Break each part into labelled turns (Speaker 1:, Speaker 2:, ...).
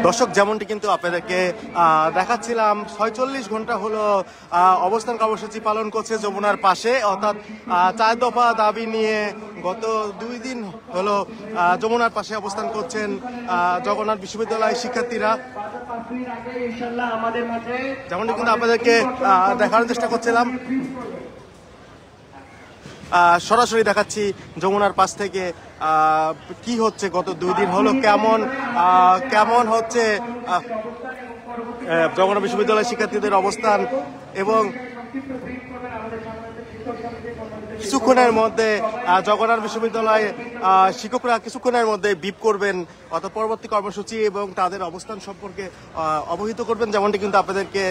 Speaker 1: দর্শক, যেমনটি কিন্তু আপনাদেরকে দেখাচ্ছিলাম, ৪৬ ঘন্টা হলো অবস্থান কর্মসূচি পালন করছে যমুনার পাশে, অর্থাৎ ৪ দফা দাবি নিয়ে গত ২ দিন হলো যমুনার পাশে অবস্থান করছেন জগন্নাথ বিশ্ববিদ্যালয়ের শিক্ষার্থীরা। যেমনটি কিন্তু আপনাদেরকে দেখানোর চেষ্টা করছিলাম, সরাসরি দেখাচ্ছি যমুনার পাশ থেকে কি হচ্ছে গত ২ দিন হলো, কেমন হচ্ছে জগন্নাথ বিশ্ববিদ্যালয়ের শিক্ষার্থীদের অবস্থান। এবং কিছুক্ষণের মধ্যে জগন্নাথ বিশ্ববিদ্যালয়ে শিক্ষকরা কিছুক্ষণের মধ্যে বিপ করবেন, অর্থাৎ পরবর্তী কর্মসূচি এবং তাদের অবস্থান সম্পর্কে অবহিত করবেন, যেমনটি কিন্তু আপনাদেরকে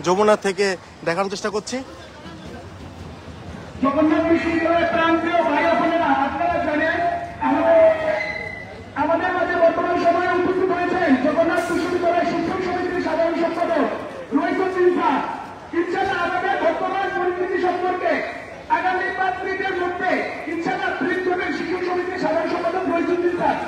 Speaker 1: যমুনা থেকে দেখানোর চেষ্টা করছি।
Speaker 2: জগন্নাথ বিশ্ববিদ্যালয়ের প্রান্তীয় ভাই বোনেরা, আপনারা জানেন আমাদের মাঝে বর্তমান সময়ে উপস্থিত হয়েছেন জগন্নাথ বিশ্ববিদ্যালয়ের শিক্ষক সমিতির সাধারণ সম্পাদক রইসুদ্দিন স্যার। ইনশাআল্লাহ আমাদের বর্তমান পরিস্থিতি সম্পর্কে আগামী ৫ মিনিটের মধ্যে ইনশাআল্লাহ ব্রিফ করবেন শিক্ষক সমিতির সাধারণ সম্পাদক রইসুদ্দিন স্যার।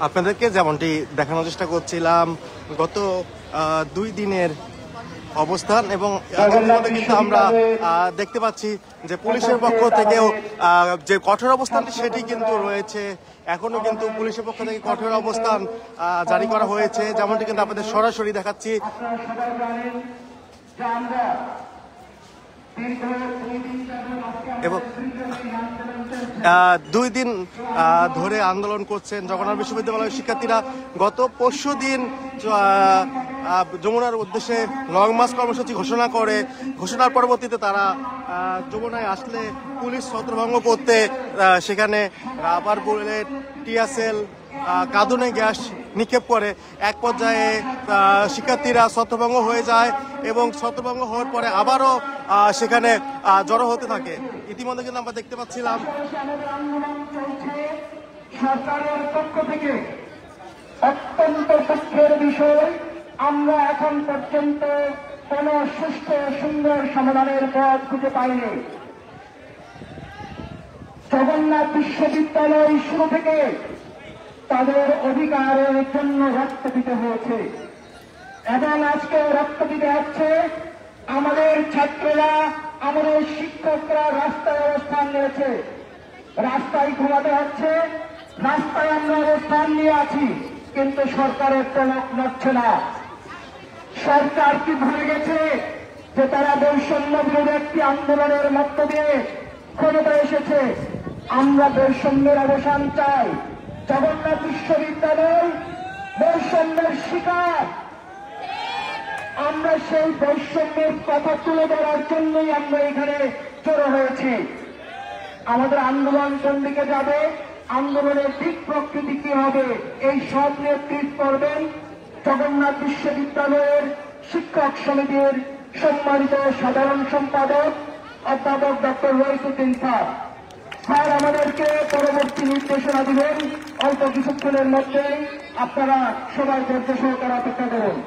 Speaker 1: আপনাদেরকে যেমনটি দেখানোর চেষ্টা করছিলাম গত ২ দিনের অবস্থান, এবং কিন্তু আমরা দেখতে পাচ্ছি যে পুলিশের পক্ষ থেকেও যে কঠোর অবস্থানটি সেটি কিন্তু রয়েছে। এখনো কিন্তু পুলিশের পক্ষ থেকে কঠোর অবস্থান জারি করা হয়েছে, যেমনটি কিন্তু আপনাদের সরাসরি দেখাচ্ছি। এবং ২ দিন ধরে আন্দোলন করছেন জগন্নাথ বিশ্ববিদ্যালয়ের শিক্ষার্থীরা। গত পরশু দিন যমুনার উদ্দেশ্যে লং মার্চ কর্মসূচি ঘোষণার পরবর্তীতে তারা যমুনায় আসলে পুলিশ ছত্রভঙ্গ করতে সেখানে রাবার বুলেট, টিয়ারশেল, কাঁদুনে গ্যাস নিক্ষেপ করে। এক পর্যায়ে শিক্ষার্থীরা ছত্রভঙ্গ হয়ে যায় এবং ছত্রভঙ্গ হওয়ার পরে আবারও সেখানে জড়ো হতে থাকে। ইতিমধ্যে কিন্তু আমরা দেখতে পাচ্ছিলাম
Speaker 2: সরকারের পক্ষ থেকে অত্যন্ত দুঃখের বিষয়, আমরা এখন পর্যন্ত কোন সুষ্ঠু সুন্দর সমাধানের পথ খুঁজে পাইনি। জগন্নাথ বিশ্ববিদ্যালয় শুরু থেকে তাদের অধিকারের জন্য রক্ত দিতে হয়েছে এবং আজকে রক্ত দিতে হচ্ছে। আমাদের ছাত্ররা, আমাদের শিক্ষকরা রাস্তায় অবস্থান নিয়েছে, রাস্তায় ঘুমাতে হচ্ছে, রাস্তায় আমরা অবস্থান নিয়ে আছি, কিন্তু সরকারের টনক নড়ছে না। সরকার কি ভুলে গেছে যে তারা বৈষম্য বিরোধী একটি আন্দোলনের মধ্য দিয়ে ক্ষমতায় এসেছে? আমরা বৈষম্যের অবসান চাই। জগন্নাথ বিশ্ববিদ্যালয় বৈষম্যের শিকার। আমরা সেই বৈষম্যের কথা তুলে ধরার জন্যই আমরা এখানে জড়ো হয়েছি। আমাদের আন্দোলন কোন দিকে যাবে, আন্দোলনের দিক প্রকৃতি কি হবে, এই সব নেতৃত্ব করবেন জগন্নাথ বিশ্ববিদ্যালয়ের শিক্ষক সমিতির সম্মানিত সাধারণ সম্পাদক অধ্যাপক ডক্টর রইসুদ্দিন স্যার। স্যার আমাদেরকে পরবর্তী নির্দেশনা দিবেন অল্প কিছুক্ষণের মধ্যেই। আপনারা সবাই ধৈর্য সহকারে অপেক্ষা করুন।